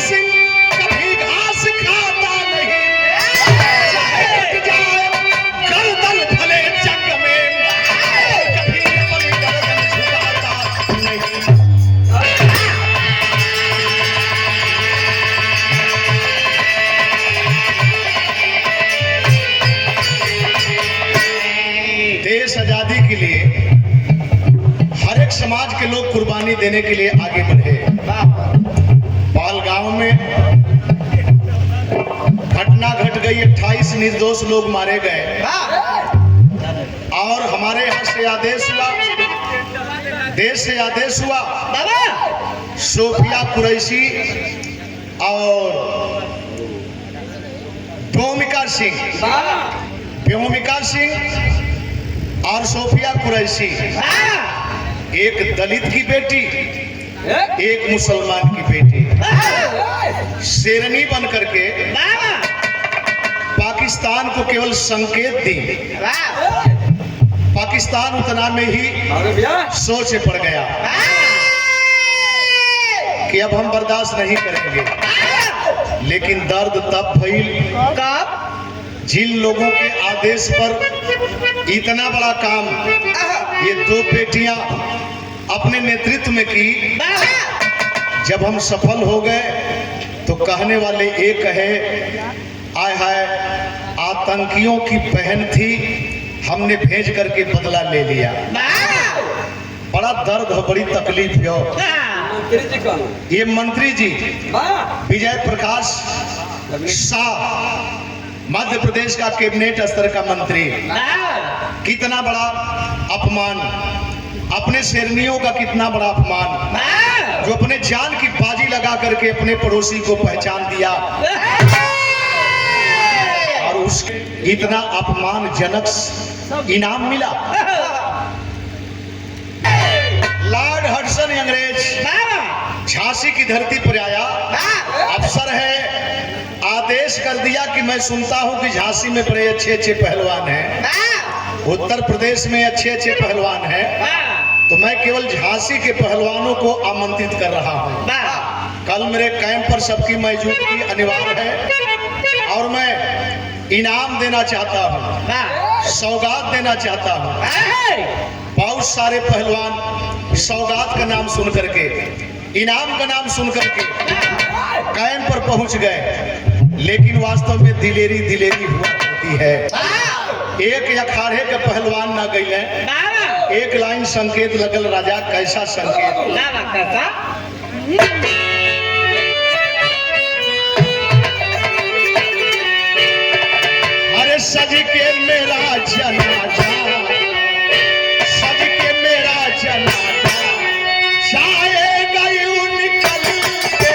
सिंह कभी घास खाता नहीं, चाहे कट जाए गर्दन भले जंग में, कभी अपनी गर्दन झुकाता नहीं। देश आजादी के लिए हर एक समाज के लोग कुर्बानी देने के लिए आगे बढ़े। पालगांव में घटना घट गई, 28 निर्दोष लोग मारे गए और हमारे यहाँ से आदेश हुआ, देश से आदेश हुआ, सोफिया कुरैशी और व्योमिका सिंह और सोफिया कुरैशी, एक दलित की बेटी एक मुसलमान की बेटी, शेरनी बन करके पाकिस्तान को केवल संकेत दी। पाकिस्तान उतना में ही सोच पड़ गया कि अब हम बर्दाश्त नहीं करेंगे। लेकिन दर्द तब फैल जिन लोगों के आदेश पर इतना बड़ा काम ये दो बेटियां अपने नेतृत्व में की, जब हम सफल हो गए तो कहने वाले एक है, आय हाय आतंकियों की बहन थी, हमने भेज करके बदला ले लिया। बड़ा दर्द हो, बड़ी तकलीफ हो। ये मंत्री जी विजय प्रकाश शाह, मध्य प्रदेश का कैबिनेट स्तर का मंत्री, कितना बड़ा अपमान, अपने शेरनियों का कितना बड़ा अपमान, जो अपने जान की बाजी लगा करके अपने पड़ोसी को पहचान दिया और उसके इतना अपमानजनक इनाम मिला। लॉर्ड हडसन अंग्रेज झांसी की धरती पर आया, अफसर है, आदेश कर दिया कि मैं सुनता हूं कि झांसी में बड़े अच्छे अच्छे पहलवान हैं, उत्तर प्रदेश में अच्छे अच्छे पहलवान हैं, तो मैं केवल झांसी के पहलवानों को आमंत्रित कर रहा हूं। कल मेरे कैंप पर सबकी मौजूदगी अनिवार्य है और मैं इनाम देना चाहता हूं, सौगात देना चाहता हूं। बहुत सारे पहलवान सौगात का नाम सुन करके, इनाम का नाम सुन करके कैंप पर पहुंच गए, लेकिन वास्तव में दिलेरी दिलेरी हुआ करती है। एक अखाड़े के पहलवान ना गए, एक लाइन संकेत लगल, राजा कैसा संकेत, अरे सज के मेरा जनाजा, सज के मेरा जनाजा, जाएगा यूं निकल के,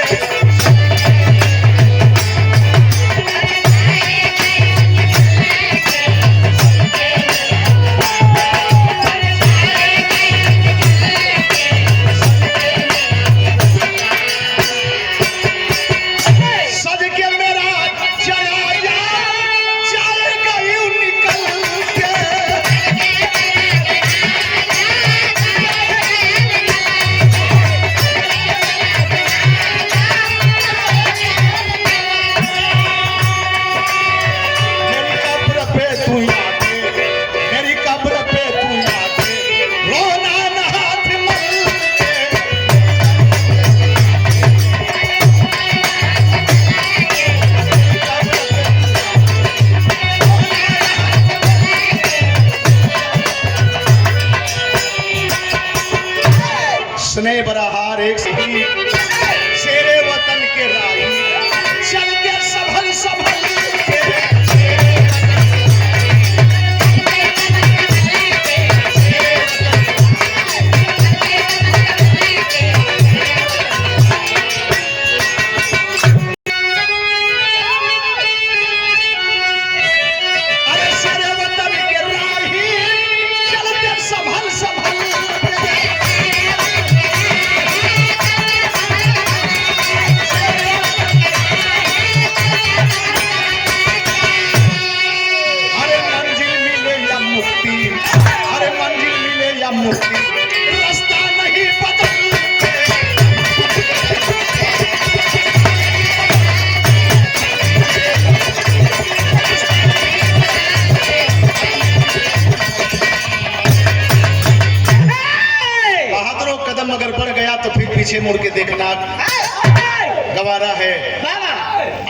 गवारा है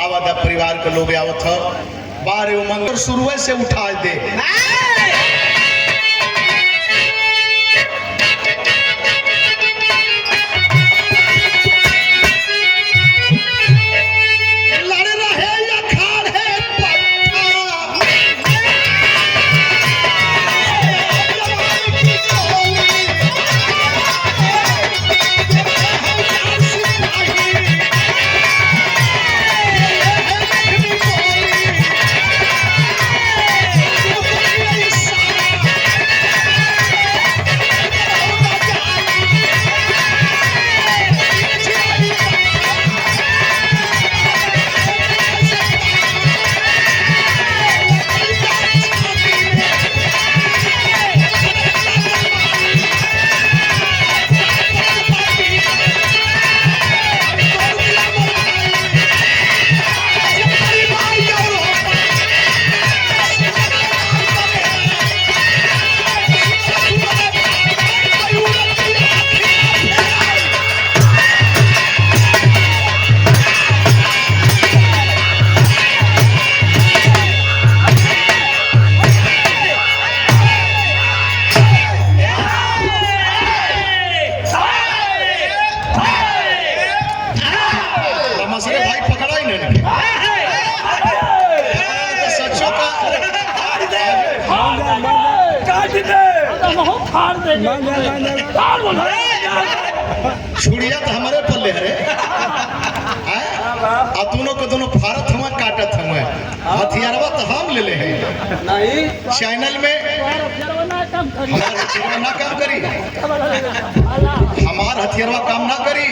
आवादा परिवार के लोग आवत ह बारे उमंग शुरू से उठा दे छुड़िया तो हमारे पल्ले हरे दोनों को दोनों भारत हुआ काटत हुए हथियारवा तो हम ले ले हैं चैनल में हमारा हथियारवा ना काम करी हमारा हथियारवा काम ना करी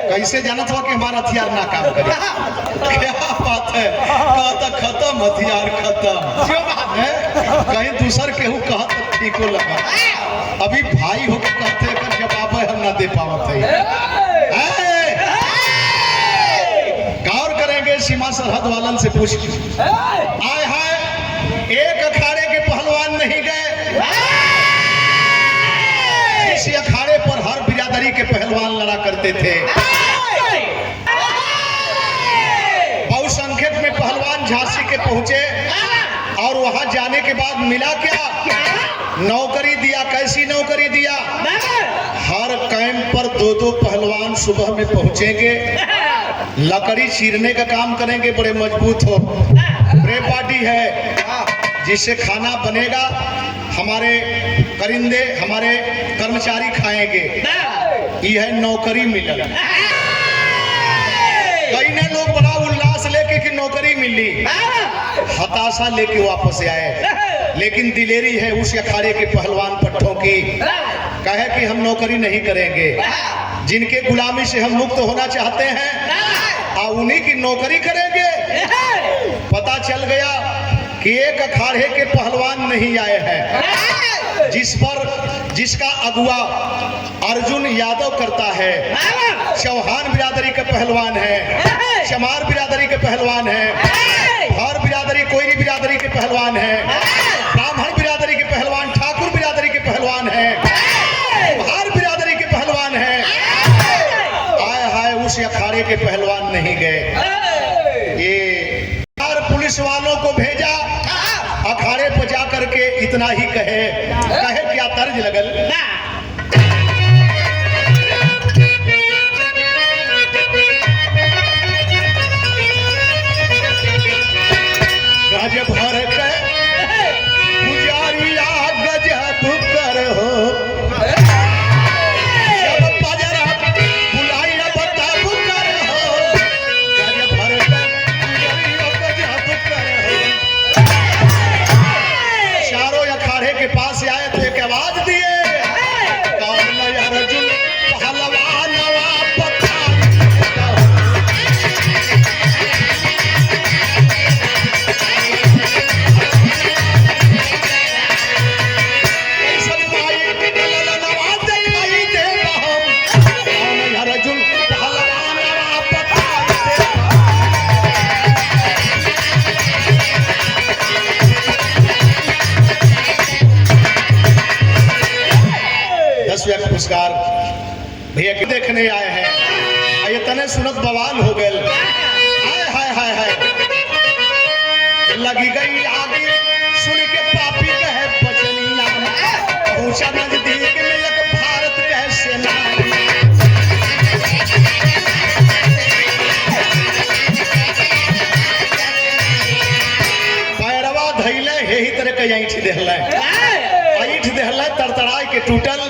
कैसे जानत हुआ कि हमारा हथियार ना काम करे क्या बात है कहता खत्म हथियार खत्म कहीं दूसर केहू कहत ठीक हो लगा अभी भाई हो के कहते हैं पर जवाब हम ना दे पावत है गौर करेंगे सीमा सरहद वालन से पूछ आए हाय एक अखाड़े के पहलवान नहीं गए इसी अखाड़े पर हर बिरादरी के पहलवान लड़ा करते थे बहुसंख्यक में पहलवान झांसी के पहुंचे और वहां जाने के बाद मिला क्या नौकरी दिया कैसी नौकरी दिया हर कैंप पर दो पहलवान सुबह में पहुंचेंगे लकड़ी चीरने का काम करेंगे बड़े मजबूत हो बड़े पार्टी है जिससे खाना बनेगा हमारे करिंदे हमारे कर्मचारी खाएंगे यह नौकरी मिलल कई ने लोग बड़ा उल्लास लेके कि नौकरी मिली हताशा लेके वापस आए लेकिन दिलेरी है उस अखाड़े के पहलवान पट्टों की कहे कि हम नौकरी नहीं करेंगे जिनके गुलामी से हम मुक्त होना चाहते हैं उन्हीं की नौकरी करेंगे पता चल गया कि एक अखाड़े के पहलवान नहीं आए हैं जिसका अगुआ अर्जुन यादव करता है चौहान बिरादरी के पहलवान है चमार बिरादरी के पहलवान है हर बिरादरी कोयरी बिरादरी के पहलवान है ब्राह्मण बिरादरी के पहलवान ठाकुर बिरादरी के पहलवान है हर बिरादरी के पहलवान है आए हाय उस अखाड़े के पहलवान नहीं गए ये पुलिस वालों को भेजा अखाड़े पर जा करके इतना ही कहे क्या तर्ज लगल गजब भर के पुजारिया गजब कर हो जब पजरा बुलाई बताब कर हो गजब भर के पुजारिया गजब कर हो चारों अखाड़े के पास आए तो एक आवाज दिए कौन अर्जुन पहलवान पुरस्कार भैया के देखने आए हैं इतने सुनत बवाल हो गए। हाय हाय हाय हाय लगी गई आगे सुन के पापी कहे बचनिया पहुंचा नजदीक में एक भारत कहे सेना पैरवा धैले यही तरह के ऐठ देहला तड़तड़ाई के टूटल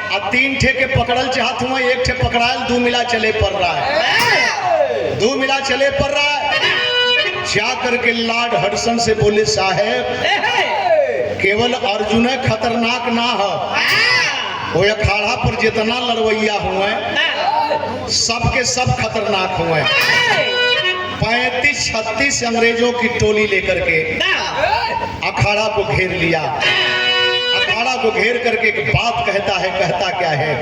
आ 3 ठे के पकड़ल चाहत हुआ 1 ठे पकड़ायल 2 मिला चले पड़ रहा है 2 मिला चले पड़ रहा है। जा करके लॉर्ड हडसन से बोले साहेब केवल अर्जुन खतरनाक ना हो वो अखाड़ा पर जितना लड़वैया हुए सबके सब खतरनाक हुए। 35-36 अंग्रेजों की टोली लेकर के अखाड़ा को घेर लिया। अखाड़ा को घेर करके एक बात कहता क्या है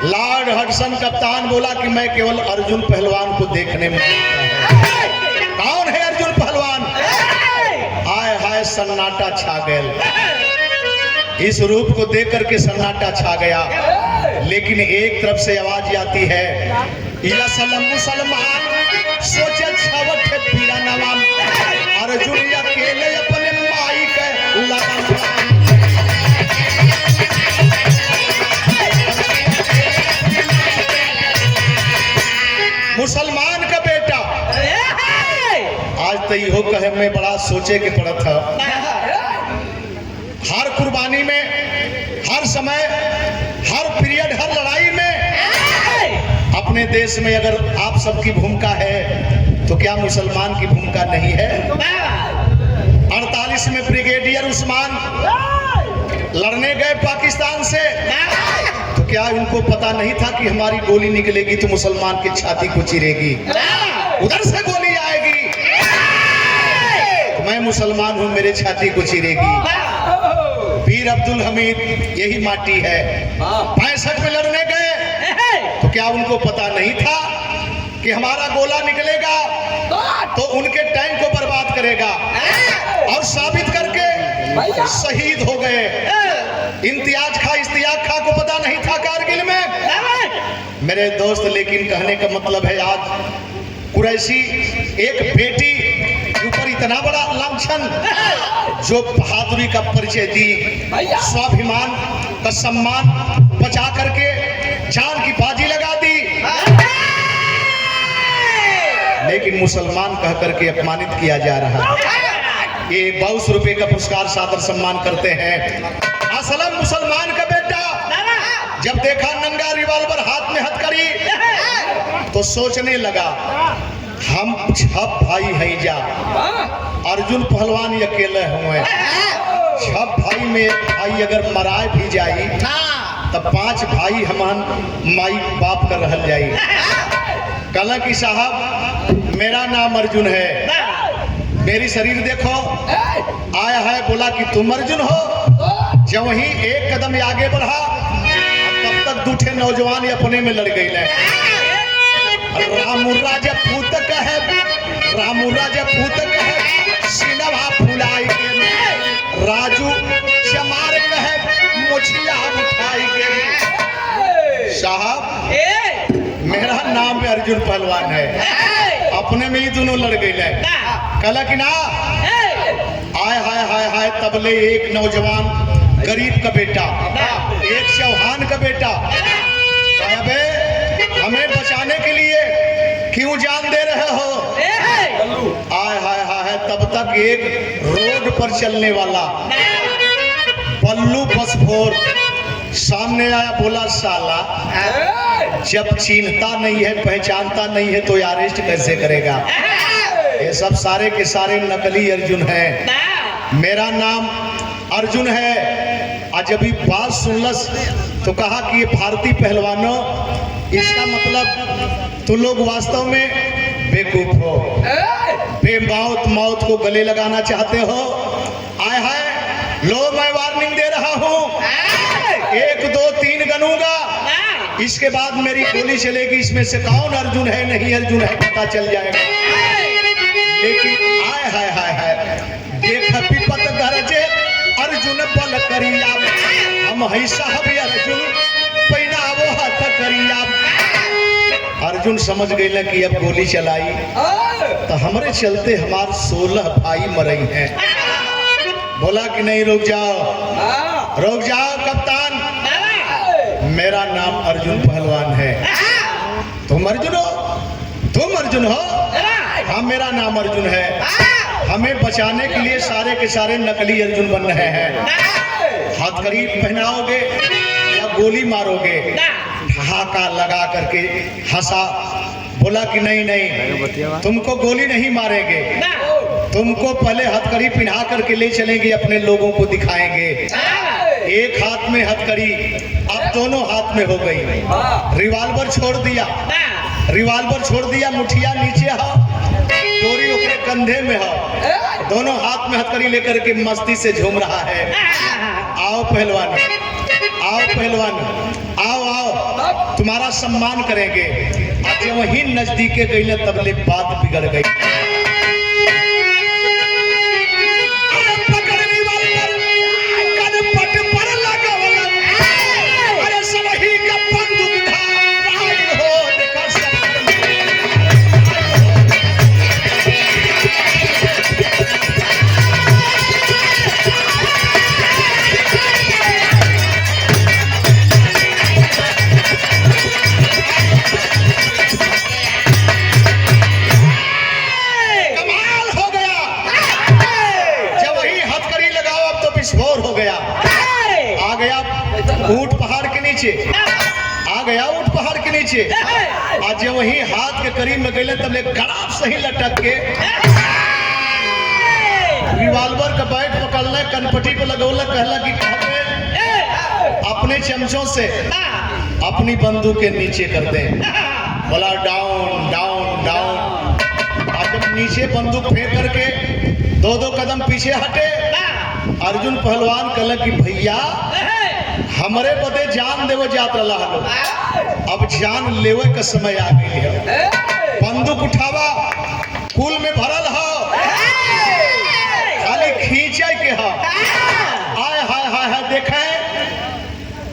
लॉर्ड हडसन कप्तान बोला कि मैं केवल अर्जुन पहलवान को देखने में कौन है अर्जुन पहलवान। हाय हाय सन्नाटा छा गया। इस रूप को देख करके सन्नाटा छा गया लेकिन एक तरफ से आवाज आती है या सलम मुसलमान सोचे छवट पीरा नवाम अर्जुन अकेले अपने माई के लगा मुसलमान का बेटा आज तो यो कहे मैं बड़ा सोचे के पड़ा था। हर कुर्बानी में हर समय हर पीरियड हर लड़ाई में अपने देश में अगर आप सबकी भूमिका है तो क्या मुसलमान की भूमिका नहीं है। 48 में ब्रिगेडियर उस्मान लड़ने गए पाकिस्तान से तो क्या उनको पता नहीं था कि हमारी गोली निकलेगी तो मुसलमान की छाती को चीरेगी, उधर से गोली आएगी तो मैं मुसलमान हूं मेरे छाती को चीरेगी। वीर अब्दुल हमीद यही माटी है। 65 में लड़ने गए तो क्या उनको पता नहीं था कि हमारा गोला निकलेगा तो उनके टैंक को बर्बाद करेगा और साबित करके शहीद हो गए। इम्तियाज खा इश्तियाक खा को पता नहीं था कारगिल में मेरे दोस्त। लेकिन कहने का मतलब है आज कुरैशी एक बेटी ऊपर इतना बड़ा लांछन जो बहादुरी का परिचय दी, स्वाभिमान का सम्मान बचा करके जान की बाजी लगा दी लेकिन मुसलमान कह करके अपमानित किया जा रहा है। ये 22 रुपए का पुरस्कार सादर सम्मान करते हैं। असलम मुसलमान का बेटा जब देखा नंगा रिवॉल्वर हाथ में हथकड़ी तो सोचने लगा हम 6 भाई हैं जा अर्जुन पहलवान अकेले हुए 6 भाई में एक भाई अगर मराए भी जाई तब 5 भाई हमान माई बाप कर रह जाई। कला की साहब मेरा नाम अर्जुन है, मेरी शरीर देखो आया है बोला कि तुम अर्जुन हो जब वही एक कदम आगे बढ़ा, तब तक दूठे नौजवान अपने में लड़ गई। रामुर्रा जब पूतक है, रामुर्रा जब पूतक है, सिनवा फुलाई के राजू चमार कहे मुछिया उठाई के। साहब मेरा नाम भी अर्जुन पहलवान है, अपने में ही दोनों लड़ गई। कल कि ना आय हाय हाय हाय, तबले एक नौजवान गरीब का बेटा, एक चौहान का बेटा, अबे हमें बचाने के लिए क्यों जान दे रहे हो? आय हाय हाय, तब तक एक रोड पर चलने वाला बल्लू बसफोर सामने आया, बोला साला जब चिन्हता नहीं है, पहचानता नहीं है तो अरेस्ट कैसे करेगा? ये सब सारे के सारे नकली अर्जुन हैं, मेरा नाम अर्जुन है। आज अभी बात सुनलस तो कहा कि ये भारतीय पहलवानों, इसका मतलब तुम लोग वास्तव में बेवकूफ हो, बेमौत मौत को गले लगाना चाहते हो। आय हाय, लो मैं वार्निंग दे रहा हूँ, 1 2 3 गनूंगा, इसके बाद मेरी गोली चलेगी, इसमें से कौन अर्जुन है नहीं अर्जुन है पता चल जाएगा। लेकिन आय हाय हाय हाय, देख विपत गरजे अर्जुन बल करिया, हम है साहब अर्जुन पहनावो हाथ करिया। अर्जुन समझ गई ना कि अब गोली चलाई तो हमारे चलते हमारे 16 भाई मरई हैं। बोला कि नहीं रुक जाओ, रुक जाओ कप्तान, मेरा नाम अर्जुन पहलवान है। तुम अर्जुन हो? तुम अर्जुन हो? हाँ मेरा नाम अर्जुन है। हमें बचाने के लिए सारे के सारे नकली अर्जुन बन रहे हैं। हथकड़ी पहनाओगे या गोली मारोगे? ठहाका लगा करके हंसा, बोला कि नहीं नहीं, तुमको गोली नहीं मारेंगे, तुमको पहले हथकड़ी पहना करके ले चलेंगे, अपने लोगों को दिखाएंगे। एक हाथ में हथकड़ी, अब दोनों हाथ में हो गई। रिवाल्वर छोड़ दिया, रिवाल्वर छोड़ दिया, मुठिया नीचे हो, डोरी ओकरे कंधे में हो, दोनों हाथ में हथकड़ी लेकर के मस्ती से झूम रहा है। आओ पहलवान, आओ पहलवान, आओ आओ, तुम्हारा सम्मान करेंगे। आज वही नजदीके गई तबले बात बिगड़ गई। ऊंट पहाड़ के नीचे आ गया, ऊंट पहाड़ के नीचे। आज वही हाथ के करीब में गए तब गड़ाप सही लटक के रिवाल्वर का बैट पकड़ना, कनपटी पे लगौला, कहला कि अपने चमचों से अपनी बंदूक के नीचे कर दे। बोला डाउन डाउन डाउन। आज जब नीचे बंदूक फेंक करके 2-2 कदम पीछे हटे, अर्जुन पहलवान कहला कि भैया हमारे बदे जान देव जात रहा, अब जान लेवे का समय आ गई है। बंदूक उठावा, कुल में भरल हो, खाली खींचे के हो। आय हाय हाय हाय, देखे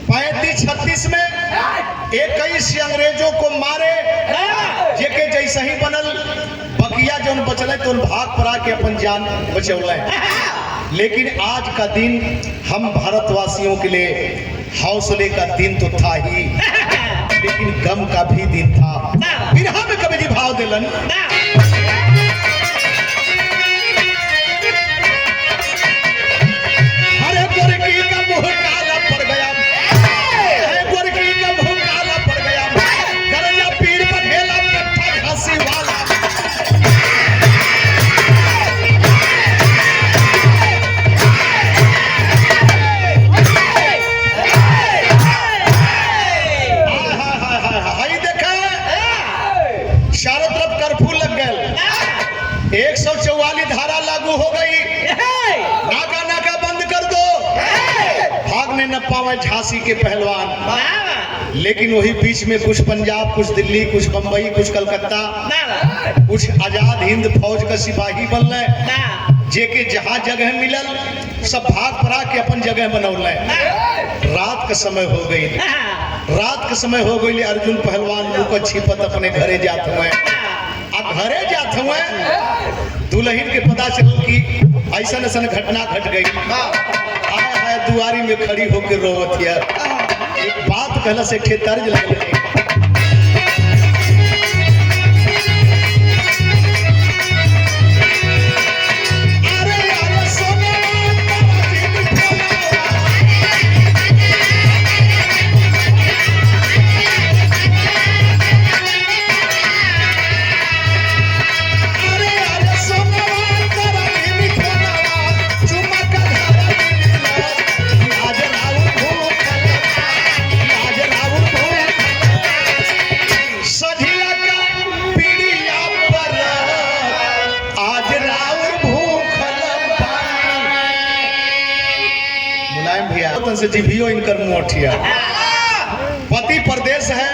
35-36 में 21 अंग्रेजों को मारे, जेके जैसे ही बनल बकिया जो बचल तो भाग पड़ा के अपन जान बचौले। लेकिन आज का दिन हम भारतवासियों के लिए हौसले का दिन तो था ही, लेकिन गम का भी दिन था। फिर हम कभी जी भाव दिलन। अरे गोरकी का मुंह काला पड़ गया, गोरकी का मुंह काला पड़ गया, गरजा पीर बघेला पट्टा घासी वाला। चारों तरफ कर्फ्यू लग काशी के पहलवान, लेकिन वही बीच में कुछ पंजाब, कुछ दिल्ली, कुछ बम्बई, कुछ कलकत्ता, कुछ आजाद हिंद फौज का सिपाही बनल, जेके जहाँ जगह मिलल सब भाग पड़ा के अपन जगह बनौल। रात का समय हो गई, रात का समय हो गई, अर्जुन पहलवान लुकत छिपत अपने घरे जात हुए। अब घरे जात हुए दुल्हन के पता चल कि ऐसा ऐसा घटना घट गई। आए हाय दुआरी में खड़ी होकर रोवत है। एक बात कहला से ठे तर्ज लगे, से जीभियो इनकर मोठिया। पति परदेश है,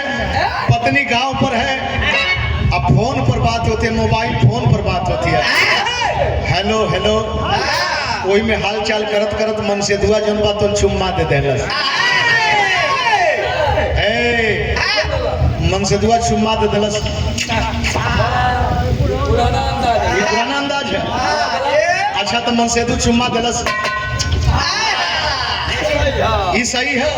पत्नी गांव पर है, अब फोन पर बात होती है, मोबाइल फोन पर बात होती है। हेलो हेलो, वही में हाल चाल करत करत मन से दुआ जन बात तो चुम्मा दे देलस। मन से दुआ चुम्मा दे देलस। पुराना अंदाज है। अच्छा तो मन से दु चुम्मा देलस, ये सही है।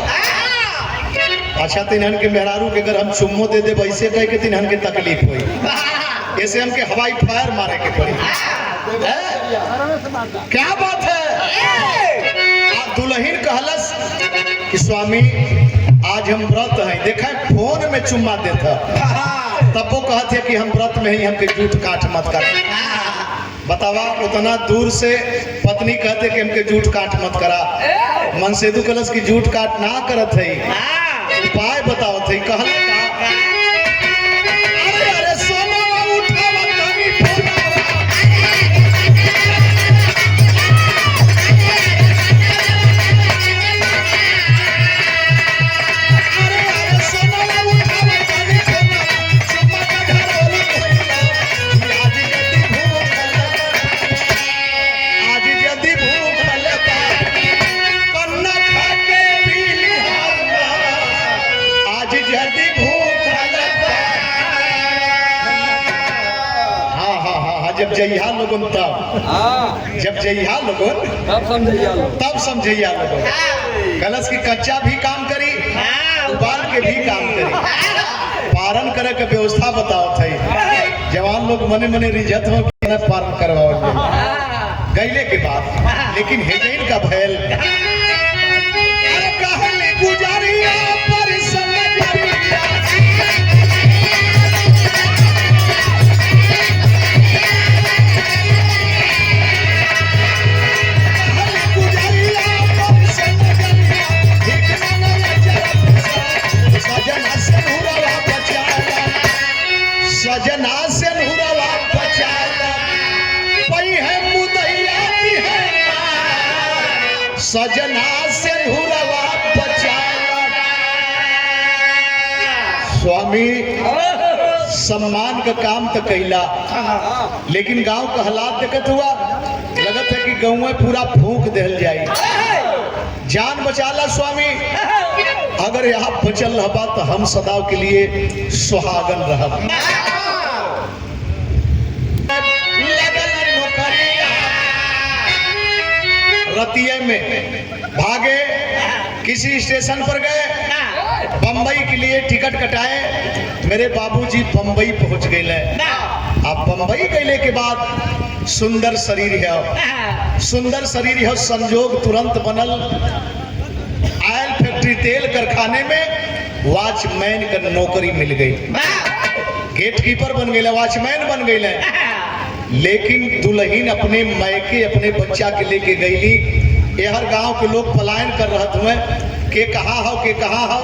अच्छा तिन्हन के मेहरारू के अगर हम चुम्मो दे दे वैसे कह के तिन्हन के तकलीफ हुई, ऐसे हमके हवाई फायर मारे के पड़ी। क्या बात है। दुल्हन कहलस कि स्वामी आज हम व्रत हैं। देखा फोन में चुम्मा देता, तब वो कहते कि हम व्रत में ही, हमके झूठ काट मत कर। बतावा उतना दूर से पत्नी कहते कि हमके झूठ काट मत करा। मन से दु कलश की झूठ काट ना करत है, उपाय बताओ थे। कहल का अरे अरे सोना उठावा तनी फोनावा, अरे अरे सोना उठावा तनी फोनावा, चुम्मा का ढारोल कोइला, आज जदी भूख लगा कन्ना खा के पी लिहावा, आज जदी भूख लगा। हाँ हाँ हाँ हाँ, जब जइहा लोगन तब, जब जइहा लोगन तब समझैया लोगन। कलश की कच्चा भी काम करी, उबाल के भी काम करी, पारण करे के व्यवस्था बताओ थे। जवान लोग मने मने रिझत हो कि न पारण करवाओ गईले के बाद, लेकिन हेजैन का भैल कहले गुजारिया पर समझरिया, कहले गुजारिया पर समझरिया, एक मन जरा सजना से हुरवा बचाला, सजना से हुरवा बचाला, पई है मुदैया की है सजना से हुरवा बचाला। स्वामी सम्मान का काम तो कैला, लेकिन गांव का हालात देखत हुआ, लगत है कि गाँव में पूरा फूंक देल जाए। जान बचाला स्वामी, अगर यहाँ बचल रहबा तो हम सदा के लिए सुहागन रहब। रतिये में भागे, किसी स्टेशन पर गए, बम्बई के लिए टिकट कटाए। मेरे बाबूजी बम्बई पहुंच गए। अब बम्बई गए के बाद सुंदर शरीर है, सुंदर शरीर है, संजोग तुरंत बनल। आयल फैक्ट्री तेल कारखाने में वॉचमैन का नौकरी मिल गई, गेट कीपर बन गए, वॉचमैन बन गए। लेकिन दुल्हन अपने मैके अपने बच्चा के लेके गईली। यहर गांव के लोग पलायन कर रहे हुए के कहाँ हो, के कहाँ हो,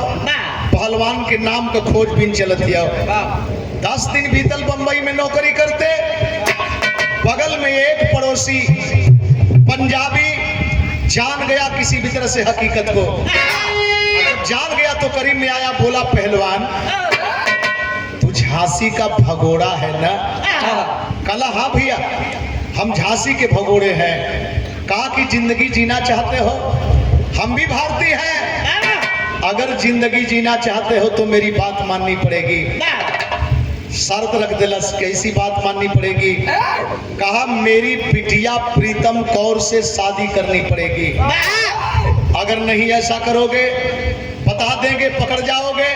पहलवान के नाम का खोजबीन चलत है। 10 दिन बीतल बम्बई में नौकरी करते। बगल में एक पड़ोसी पंजाबी जान गया किसी भी तरह से हकीकत को, नौकरी में आया, बोला पहलवान तू झांसी का भगोड़ा है ना? कहा हाँ भैया हम झांसी के भगोड़े हैं। कहा कि जिंदगी जीना चाहते हो? हम भी भारतीय हैं। अगर जिंदगी जीना चाहते हो तो मेरी बात माननी पड़ेगी। शर्त रख दिलस, कैसी बात माननी पड़ेगी? कहा मेरी बिटिया प्रीतम कौर से शादी करनी पड़ेगी। अगर नहीं ऐसा करोगे बता देंगे, पकड़ जाओगे,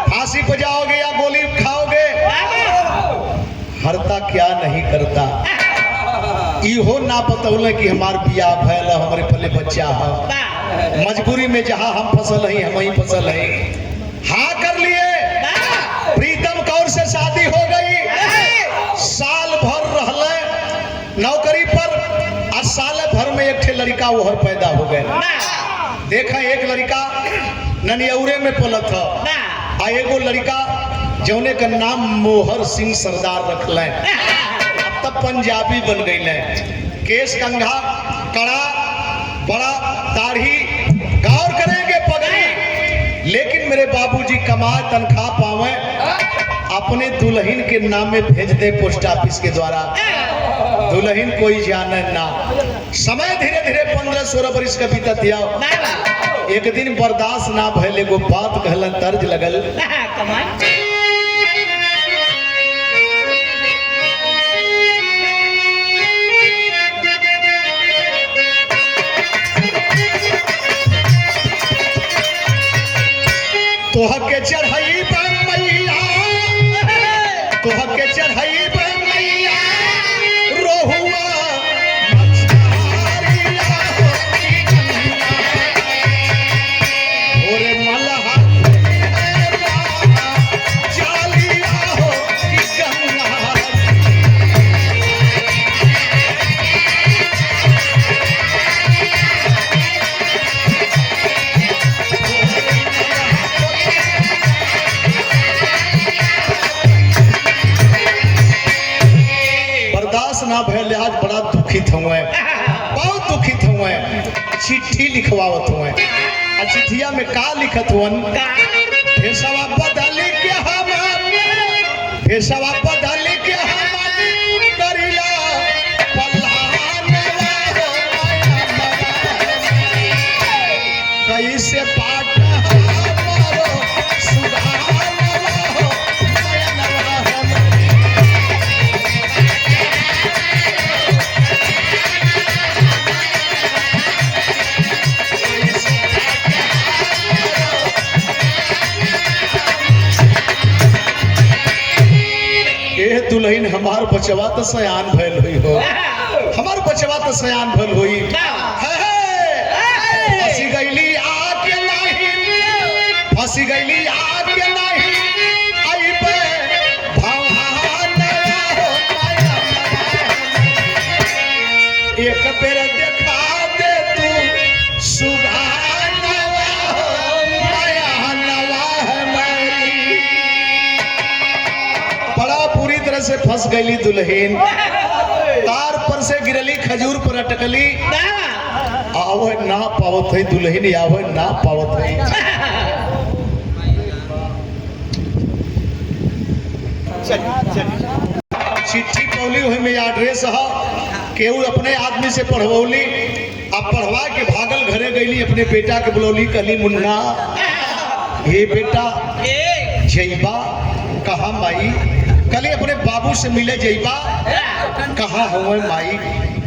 फांसी पे जाओगे या गोली खाओगे। हरता क्या नहीं करता, इहो ना बतौले कि हमार बियाह भैल, हमारे पहले बच्चा है। मजबूरी में जहां हम फसल है हम ही फसल है। हाँ कर लिए, प्रीतम कौर से शादी हो गई। साल भर रहले नौकरी पर, और साल भर में एक ठे लड़का वहर पैदा हो गए। देखा एक लड़का ननियौरे में पलत है, आ एगो लड़का जौने का नाम मोहर सिंह सरदार रखल। अब तब पंजाबी बन गई, केस कंघा कड़ा, बड़ा दाढ़ी, गौर करेंगे पगड़ी। लेकिन मेरे बाबूजी कमाए तनख्वाह पावे, अपने दुल्हन के नाम में भेज दे पोस्ट ऑफिस के द्वारा। दुल्हन कोई जाने ना। समय धीरे धीरे 15-16 बरिस का बीतत दिया। एक दिन बर्दाश्त ना भइल, एगो बात कहलन, तर्ज लगल। तोहके चढ़ाई मैया, तोहके चढ़ाई मैया, रोहुआ ओरे मलहा जालिया हो कि गंगा। ना भैल, आज बड़ा दुखित हुए, बहुत दुखित हुए। चिट्ठी लिखवावत हुए, और चिट्ठिया में का लिखत हुन? भेषवा बदल के हम, भेषवा बदल के हम करिला पल्हानवा कैसे पाट हमारो सुधानवा हो नयनवा हमरे। दुल्हन हमार बचवा तो सयान भैल हुई हो, हमार बचवा तो सयान भैल हुई। फंसी गईली आके नहीं, फंसी गईली आके नहीं, आई पे भवानवा हो एक बेर देखा दे तू सुगानवा हो नयनवा हमारी। बड़ा बुरी तरह से फंस गईली दुल्हन, तार पर से गिरली, खजूर पर अटकली, आवे ना पावत है दुल्हन, आवे ना पावत है। चिट्ठी पौली हुई में एड्रेस है, केहू अपने आदमी से पढ़वौली, अब पढ़वा के भागल घरे गईली, अपने बेटा के बुलौली, कहली मुन्ना ये बेटा जईबा कहा माई? कल अपने बाबू से मिले जईबा, कहा हुए माई?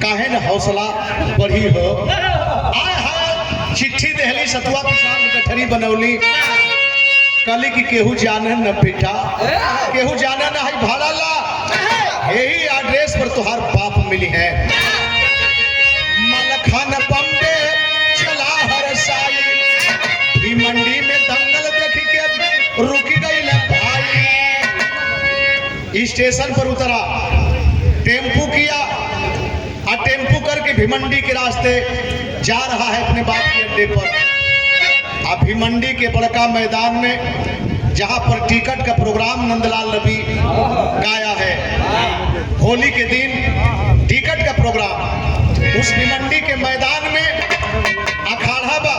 काहे न हौसला बढ़ी हो। आय हाय चिट्ठी देहली, सतुआ पिसान गठरी बनौली, कली की केहू जाने न बेटा, केहू जाने न है भाड़ा ला, यही एड्रेस पर तुहार बाप मिली है। मलखान बम्बे चला हर साई, भिमंडी में दंगल देख के रुकी गई न भाई। स्टेशन पर उतरा, टेम्पू किया, और टेम्पू करके भिमंडी के रास्ते जा रहा है अपने बाप के अड्डे पर। अब भिमंडी के बड़का मैदान में, जहां पर टिकट का प्रोग्राम नंदलाल रवि गाया है, होली के दिन टिकट का प्रोग्राम, उस भिमंडी के मैदान में अखाड़ा बा,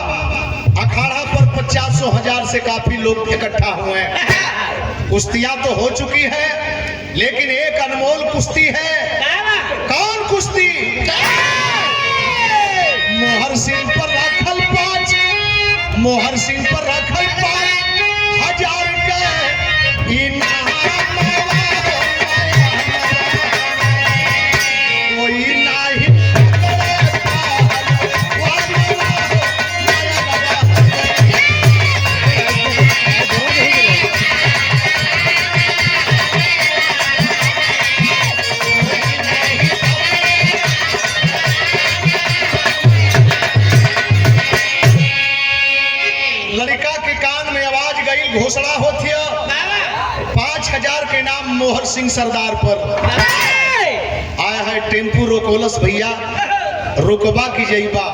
अखाड़ा पर 50,000 से काफी लोग इकट्ठा हुए हैं। कुश्तियां तो हो चुकी है, लेकिन एक अनमोल कुश्ती है। कौन कुश्ती? मोहर सिंह पर रखल 5, मोहर सिंह पर रखल 5,000 के इनाम। घोषणा होती है 5,000 के नाम मोहर सिंह सरदार पर। आया है टेम्पू रोकोलस भैया, रुकबा की जईबा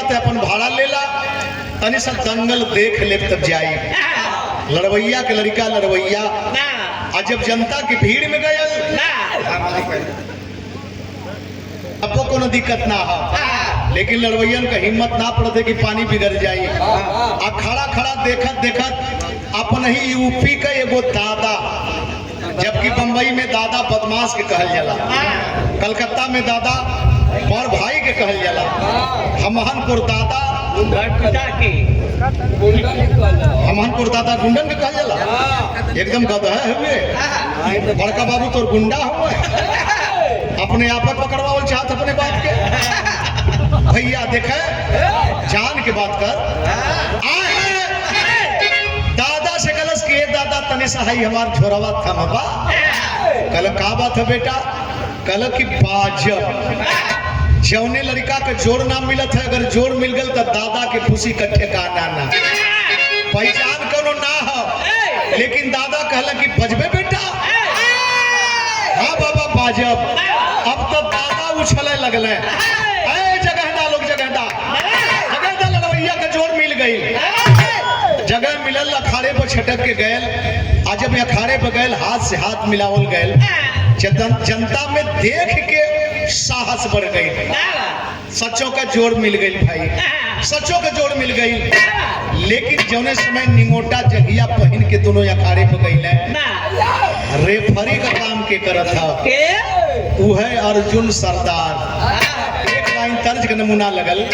तो अपन भाड़ा लेला, तनि सा दंगल देख ले तब जाई। लड़वैया के लड़का लड़वैया, और जब जनता की भीड़ में गए आपको कोनो दिक्कत ना हो, लेकिन लड़वैयन का हिम्मत ना पड़ते कि पानी बिगड़ जाए। आ खड़ा खड़ा देखत देखत अपन ही यूपी का एगो दादा, जबकि बंबई में दादा बदमाश के कहल जाला, कलकत्ता में दादा बड़ भाई के कहल जाला, हमहनपुर दादा गुंडन के कहल जाला। एकदम गधा हुए बड़का बाबू तोर गुंडा हुए, अपने आप पकड़वावल चाहत अपने बात के। भैया देखे जान के बात कर। दादा से कलस के दादा तने सहाई हमार झोरवा था मबा। कल का बात है बेटा? कल की बाजब जौने लड़का का जोड़ ना मिलत है, अगर जोड़ मिल गल तो दादा के खुशी का ठिकाना ना। पहचान करो ना हो, लेकिन दादा कहला कि बजबे बेटा। हाँ बाबा बाजब। अब तो दादा उछले लगले, जगहदा लोग जगहदा लड़वैया का जोड़ मिल गई। जगह मिलल, अखाड़े पर छटक के गए। आज जब अखाड़े पर गए, हाथ से हाथ मिलावल गए, जनता में देख के साहस बढ़ गई। सच्चों का जोड़ मिल गई भाई, सच्चों का जोड़ मिल गई। लेकिन जौने समय निमोटा जगिया पहन के दोनों अखाड़े पर गई, रेफरी का काम के करत था वो है अर्जुन सरदार। एक लाइन तर्ज का नमूना लगल।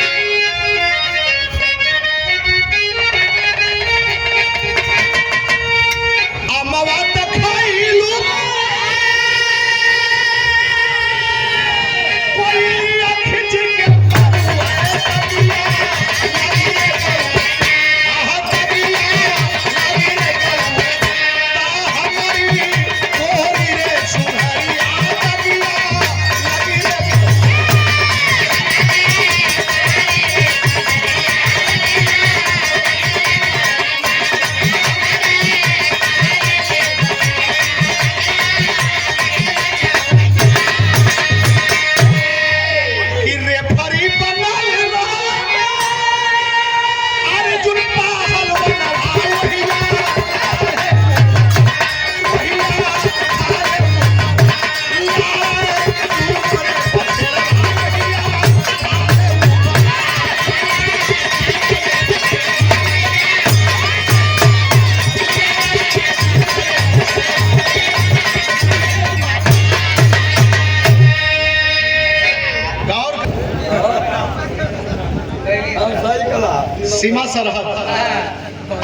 सीमा सरहद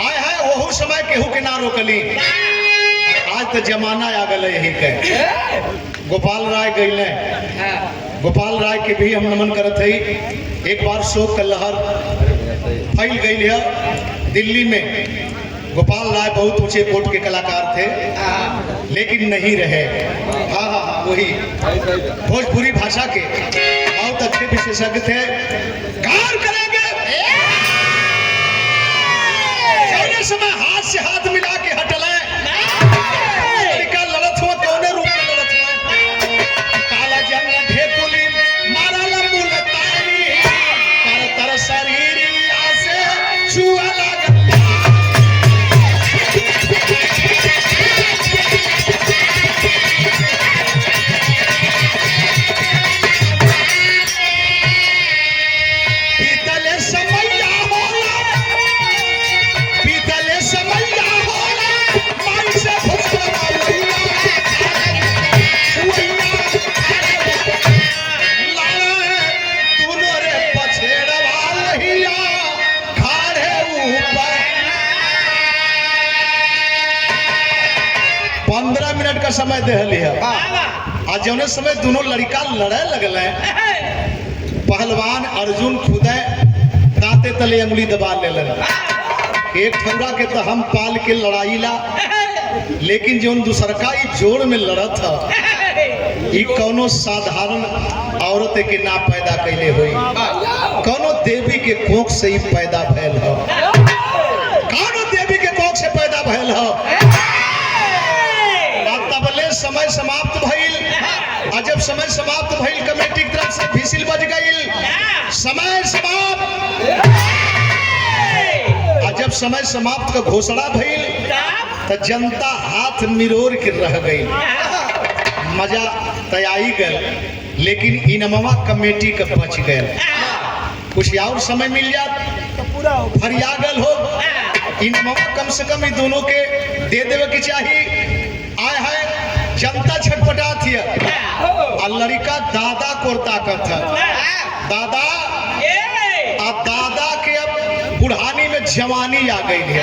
आए है वहू समय केहू के ना रोकली। आज तो जमाना आ गए यही के। गोपाल राय गईले, गोपाल राय के भी हम नमन करत है। एक बार शोक का लहर फैल गई है दिल्ली में। गोपाल राय बहुत ऊंचे कोट के कलाकार थे, लेकिन नहीं रहे। हाँ हाँ हाँ वही भोजपुरी भाषा के बहुत अच्छे विशेषज्ञ थे। कार करेंगे समय हाथ से हाथ मिला के हटले। लड़त हुआ कौने रूप में लड़त हुआ? काला जंग ढेकुली मारा लंबू लतानी तर तर शरीर से छुआ लगा। इतने समय का समय देहली है। आज जौने समय दोनों लड़का लड़े लगल पहलवान अर्जुन खुदे दांते तले अंगुली दबा ले एक ठौरा के तो हम पाल के लड़ाई ला, लेकिन जो दूसरका जोड़ में लड़त है कौनो साधारण औरत के ना पैदा कैले हुई, कौनो देवी के कोख से ही पैदा भैल हो, कौनो देवी के कोख से पैदा भैल हो। तबले समय समाप्त भइल, जब समय समाप्त भइल कमेटी की तरफ से भिसिल बज गई, समय समाप्त। जब समय समाप्त का घोषणा भइल तो जनता हाथ मिरोर के रह गई, मजा तयाई गल, लेकिन इनमवा कमेटी का बच गए। कुछ और समय मिल जात तो पूरा फरिया गल हो, इनमवा कम से कम इन दोनों के दे देवे की चाहिए। आए है जनता छटपटा थी, लड़का दादा को ताकत है, दादा दादा के अब बुढ़ानी में जवानी आ गई है,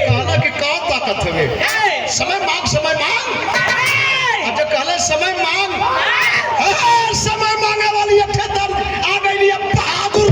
कहना कि कौन ताकत है, समय मांग समय मांग, अब जब कहले समय मांग, समय मांगे वाली दर्द आ गई है बहादुर।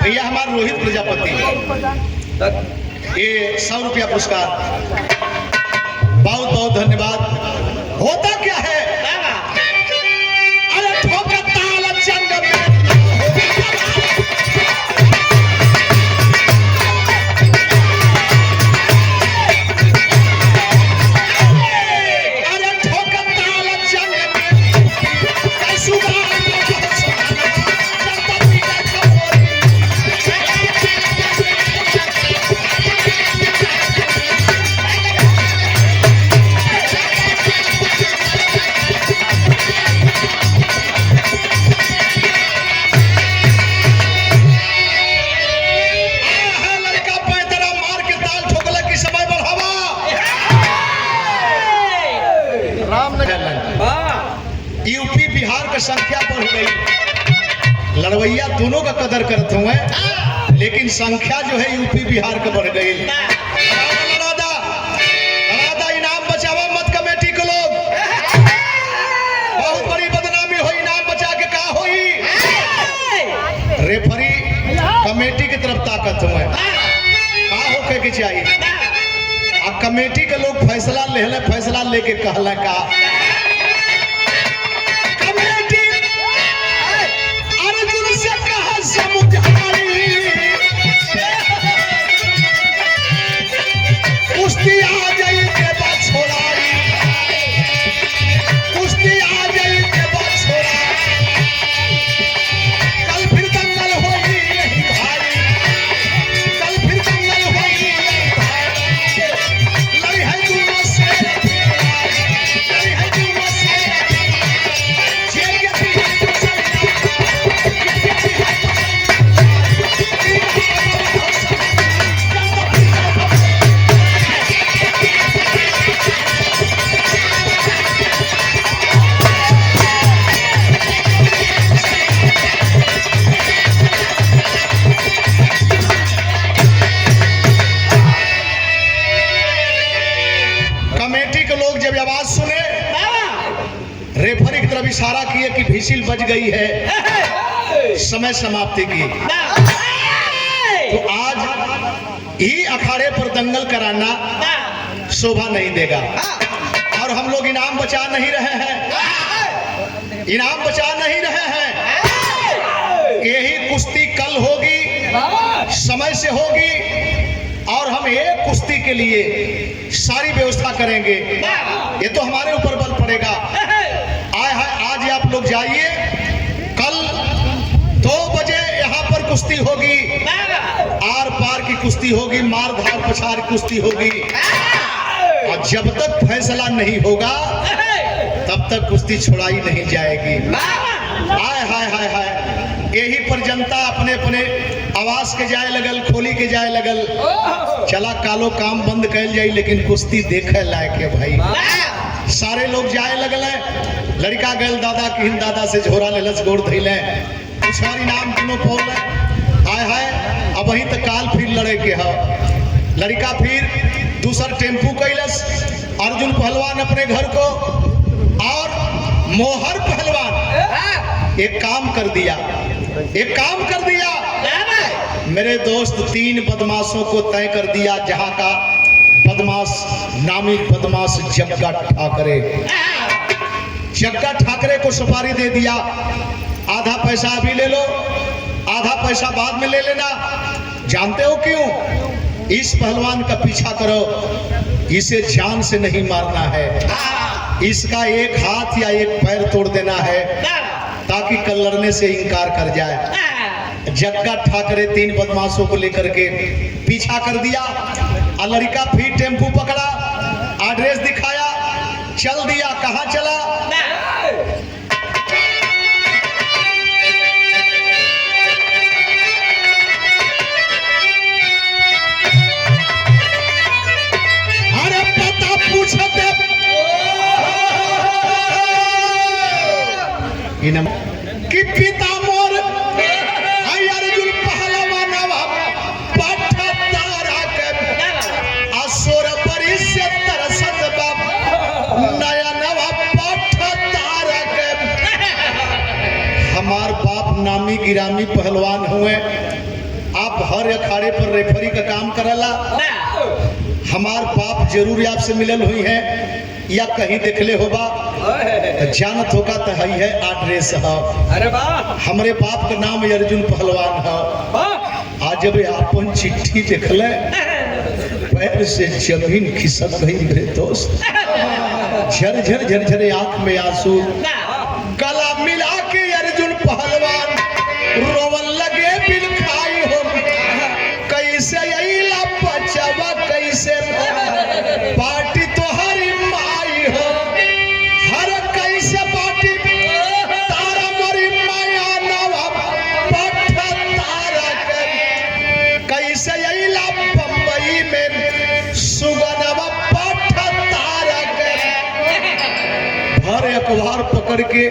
भैया हमारे रोहित प्रजापति ये 100 रुपया पुरस्कार, बहुत बहुत धन्यवाद। होता क्या है, अरे ठोकर ताल जंग में, अरे ठोकर ताल जंग में कैसुगा यूपी बिहार का संख्या बढ़ गई, लड़वैया दोनों का कदर करते हुए, लेकिन संख्या जो है यूपी बिहार का बढ़ गई। इनाम बचावा मत कमेटी को लोग, बहुत बड़ी बदनामी हो, इनाम बचा के का होई। रेफरी कमेटी की तरफ ताकत हुए का होके के चाहिए, अब कमेटी के लोग फैसला ले, फैसला लेके कहला का कुश्ती आ जाई के बाद छोड़ाई, कुश्ती आ जाई के बाद छोड़ाई, कल फिर दंगल होगी यही भाई, कल फिर दंगल होगी यही भाई, लड़ी है दोनों से, लड़ी है दोनों से, जेल के पीछे रेफरी की तरफ इशारा किए कि भिसिल बज गई है समय समाप्ति की, तो आज ही अखाड़े पर दंगल कराना शोभा नहीं देगा, और हम लोग इनाम बचा नहीं रहे हैं, इनाम बचा नहीं रहे हैं। यही कुश्ती कल होगी, समय से होगी, और हम एक कुश्ती के लिए सारी व्यवस्था करेंगे। ये तो हमारे ऊपर बल पड़ेगा। आए हाय, आज आप लोग जाइए, कल 2 बजे यहाँ पर कुश्ती होगी, आर पार की कुश्ती होगी, मार धार पछाड़ कुश्ती होगी। और जब तक फैसला नहीं होगा तब तक कुश्ती छुड़ाई नहीं जाएगी। हाय हाय हाय हाय, यही पर जनता अपने अपने आवास के जाए लगल, खोली के जाए लगल। चला कालो काम बंद कैल जाई, लेकिन कुश्ती देखे लायक है भाई। सारे लोग जाए लगल है। लड़का गल दादा की हिंद दादा से झोरा लेलस, गोड़ धैले, कुछ और इनाम दोनों पौल। हाय हाय, अब वहीं तक काल फिर लड़े के है। लड़का फिर दूसर टेम्पू कैलस। अर्जुन पहलवान अपने घर को, और मोहर पहलवान एक काम कर दिया, एक काम कर दिया मेरे दोस्त। 3 बदमाशों को तय कर दिया, जहां का बदमाश, नामी बदमाश जग्गा ठाकरे। जग्गा ठाकरे को सुपारी दे दिया, आधा पैसा अभी ले लो, आधा पैसा बाद में ले लेना। जानते हो क्यों? इस पहलवान का पीछा करो, इसे जान से नहीं मारना है, इसका एक हाथ या एक पैर तोड़ देना है, ताकि कल लड़ने से इनकार कर जाए। जग्गा ठाकरे 3 बदमाशों को लेकर के पीछा कर दिया। और लड़का फिर टेम्पू पकड़ा, एड्रेस दिखाया, चल दिया। कहाँ चला? अरे पता पूछते कि पिता मोर अर्जुन पहलवान पठतारा के असुर बरी से तरसत बाप नया नवा पठतारा के। हमार बाप नामी गिरामी पहलवान हुए। आप हर अखाड़े पर रेफरी का काम करला। हमार बाप जरूर आपसे मिलल हुई है या कहीं देखले होगा, जानत होगा तो है एड्रेस है। अरे वाह, हमारे बाप का नाम अर्जुन पहलवान है। आज जब अपन चिट्ठी देखले, पैर से जमीन खिसक गई मेरे दोस्त। झरझर झरझर आंख में आंसू, गला मिला के अर्जुन पहलवान रोवन लगे, बिल खाई हो कैसे अइला बचवा, कैसे पार्टी तो हरी माई हो, हर कैसे पार्टी तारा मरी माया नवा पठ तारा के, कैसे अइला बम्बई में सुगनवा पठ तारा के। भर अखबार पकड़ के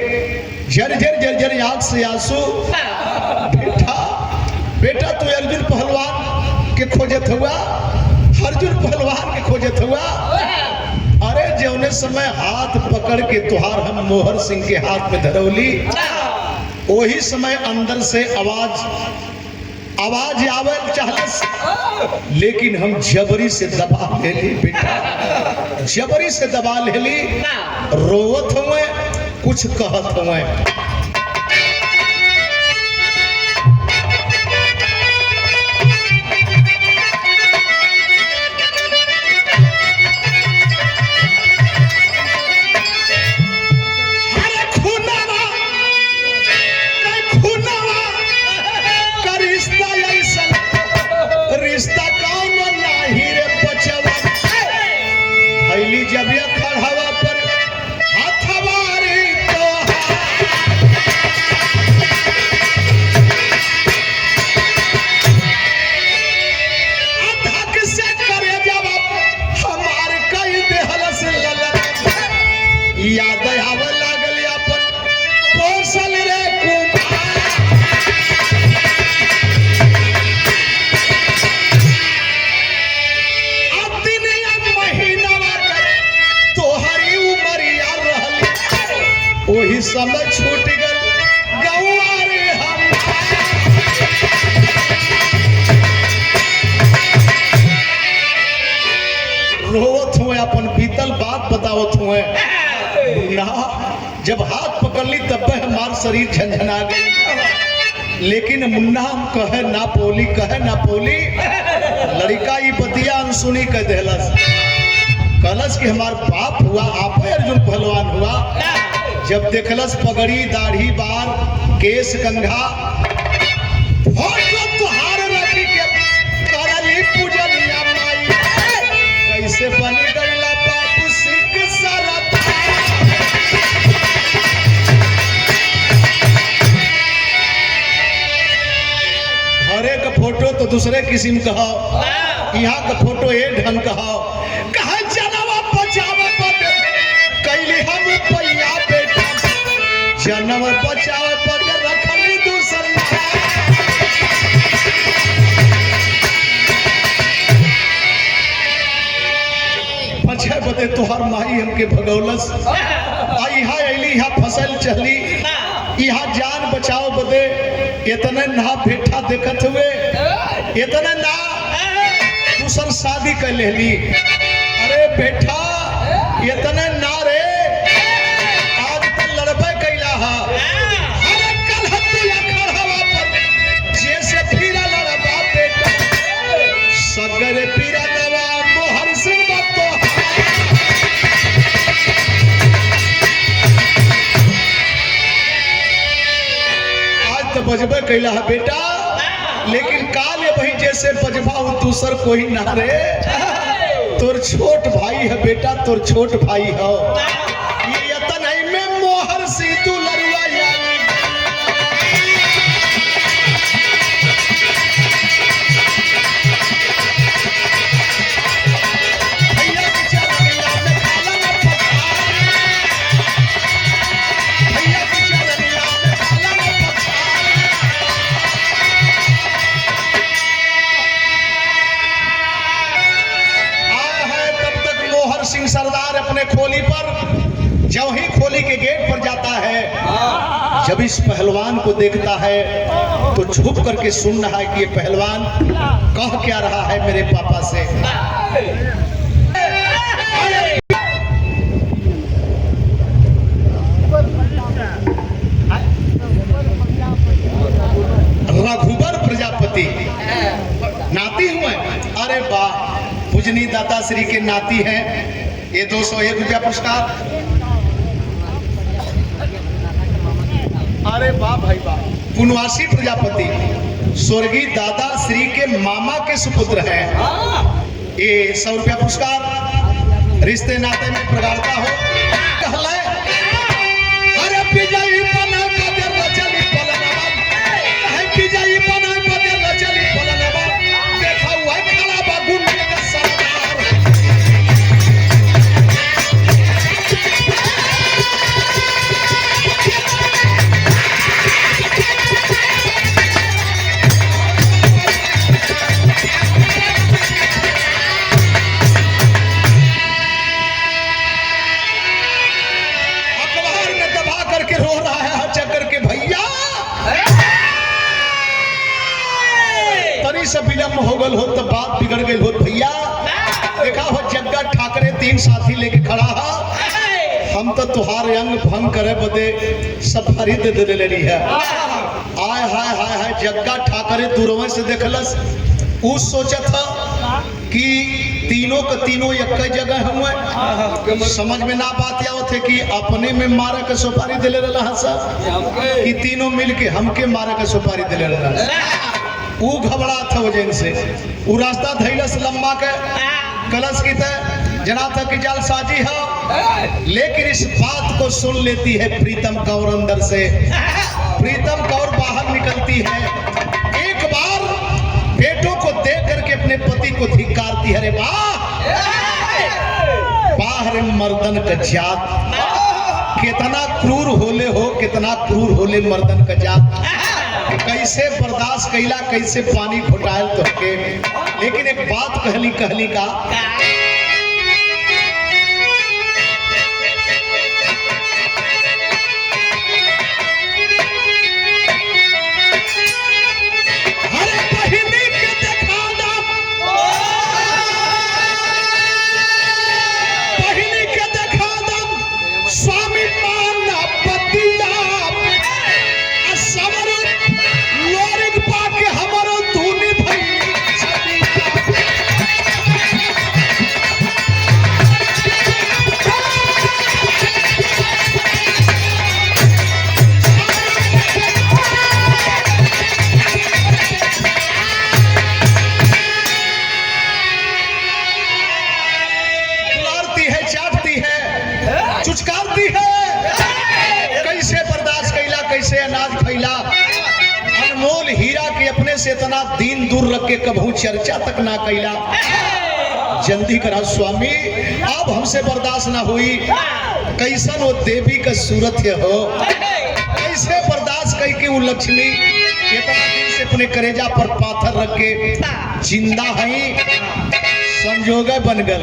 झरझर झरझर आंख से आंसू, बेटा तू अर्जुन पहलवान के खोजत हुआ, अर्जुन पहलवान के खोजत हुआ। अरे जौने समय हाथ पकड़ के तुहार हम मोहर सिंह के हाथ में धरौली, वही समय अंदर से आवाज आवे चाहलस, लेकिन हम जबरी से दबा ले ली बेटा, जबरी से दबा ले ली। रोवत हुए, कुछ कहत हुए। जब ये खड़ावा पर हथवारी तो अधक से करे जवाब हमार कई देहल से ललक याद आवे लागल अपन पोसल रे कुमार। वही समय छूट गल गौआरे हम। रोवत हुए, अपन बीतल बात बतावत हुए। ना जब हाथ पकड़ ली तब हमार शरीर झंझना गई, लेकिन मुन्ना हम कहे ना पोली, कहे ना पोली। लड़का ये बतिया सुनसुनी कह देहलस, कहलस कि हमार बाप हुआ आप है अर्जुन पहलवान हुआ। जब देखलस पगड़ी दाढ़ी बार केस कंघा फोटो तुहार रखी के करली पूजनिया माई, कैसे बन गईला बाबू सिख सरत। घरे का फोटो तो दूसरे किस्म का हो, यहाँ का फोटो ये ढंग का हो। कहा जनवा बचावा पदे कैली हम पैया बेटा, जनम बचावा पदे रखली दूसर। बचा बदे तोहर माई हमके भगौलस, यहाँ अली यहाँ फसल चली, यहाँ जान बचाओ बदे इतने ना बेटा देखत हुए, इतने ना दूसर शादी कर लेली। अरे बेटा इतने ना रे, आज तो लड़बे कैला हा, अरे कल हत्तू या खड़हवा पर जैसे फिरा लड़बा बेटा, सगर पीरा दवा मोहर सिंह बतो। आज तो बजबे कैला हा बेटा, लेकिन काल ये वही जैसे बजबा दूसर कोई ना रे। तोर छोट भाई है बेटा, तोर छोट भाई हो, ये तनई में मोहर सीतू लरुआ यानी। भैया की चरनिया में काला न पछाड़, भैया की चरनिया में काला न पछाड़। सिंह सरदार अपने खोली पर, जब ही खोली के गेट पर जाता है, जब इस पहलवान को देखता है तो छुप करके सुन रहा है कि ये पहलवान कह क्या रहा है मेरे पापा से। रघुबर प्रजापति नाती हुए, अरे वाह, पूजनी दाता श्री के नाती हैं। ये 201 रुपया पुरस्कार। अरे वाह भाई वाह, पुनवासी प्रजापति स्वर्गीय दादा श्री के मामा के सुपुत्र हैं। ये 100 रुपया पुरस्कार। रिश्ते नाते में प्रगाढ़ता हो कहले, अरे विजयी बना बदर रचली पलनवा, है विजयी बना बदर रचली पलनवा, देखा हुआ खड़ा बा गुंडे का सरदार। से विलम्ब हो गल हो तो बात बिगड़ गई हो भैया। देखा हो जग्गा ठाकरे 3 साथी लेके खड़ा है, हम तो तुहार अंग भंग करे बदे सफारी दे दे लेनी है। आय हाय हाय हाय, जग्गा ठाकरे दूरवे से देखलस, उ सोचा था कि तीनों के तीनों एक जगह हुए, समझ में ना बात आवत है कि अपने में मारे के सुपारी दे ले रहा सब, कि तीनों मिलके हमके मारे के सुपारी दे ले रहा। वो घबरा था वजह से, वो रास्ता धैलस लंबा के कलश की तरह जना था कि जालसाजी है, लेकिन इस बात को सुन लेती है प्रीतम कौर अंदर से। प्रीतम कौर बाहर निकलती है, एक बार बेटों को देख करके अपने पति को धिक्कारती है। रे वाह बाहर मर्दन का जात, कितना क्रूर होले हो, कितना क्रूर होले मर्दन का जात। कैसे बर्दाश्त कैला, कैसे पानी घोटायल तो के। लेकिन एक बात कहली का से इतना दिन दूर रख के कभू चर्चा तक ना कैला। जल्दी करा स्वामी, अब हमसे बर्दाश्त ना हुई। कैसन वो देवी का सूरत है हो, कैसे बर्दाश्त कई के वो लक्ष्मी इतना दिन से अपने करेजा पर पाथर रख के जिंदा है। संजोग बन गल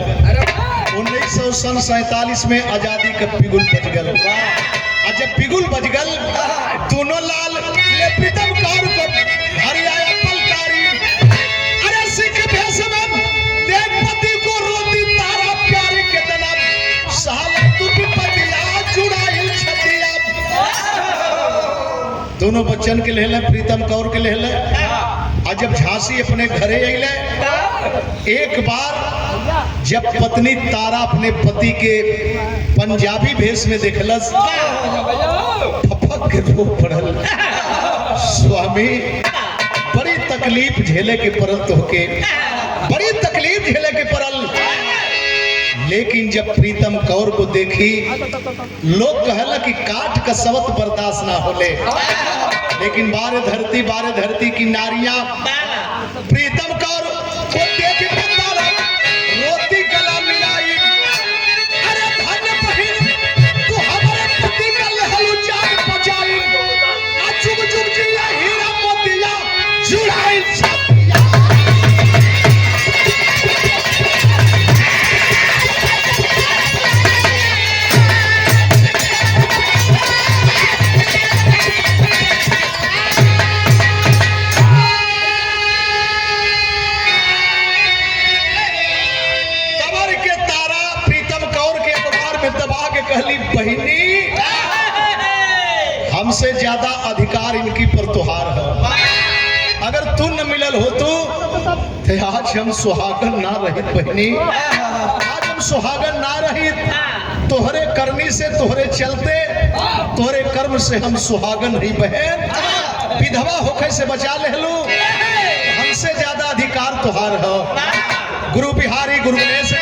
1947 में आजादी का बिगुल बज गल। और जब बिगुल बज गल दोनों लाल ले प्रीतम कौर को हरियाया पलकारी। अरे सिख भेष में देख पति को रोती तारा प्यारी के तना साला तू भी पतिया जुड़ाई छतिया। दोनों बच्चन के लेले प्रीतम कौर के लेले। और जब झांसी अपने घरे अइले, एक बार जब पत्नी तारा अपने पति के पंजाबी भेष में देखलस, फपक के रो पड़ल। स्वामी बड़ी तकलीफ झेले के पड़ल, तोहके बड़ी तकलीफ झेले के पड़ल। लेकिन जब प्रीतम कौर को देखी, लोग कहला कि काठ का सवत बर्दाश्त ना होले। लेकिन बारे धरती की नारियां प्रीतम कौर को देख के रोती गला मिलाई। अरे धन बहिन तू हमारे पति का लहलू जान बचाई। जुग जुग जिया हीरा मोतिया जुड़ाई छतिया। कहली बहिनी हमसे ज्यादा अधिकार इनकी पर तुहार है। अगर तू न मिलल हो तो आज हम सुहागन ना रहित बहिनी। आज हम सुहागन ना रहित। तोहरे करनी से, तोहरे चलते, तोहरे कर्म से हम सुहागन नहीं बहन। विधवा होके से बचा ले लो। हमसे ज्यादा अधिकार तुहार है। गुरु बिहारी गुरु गणेश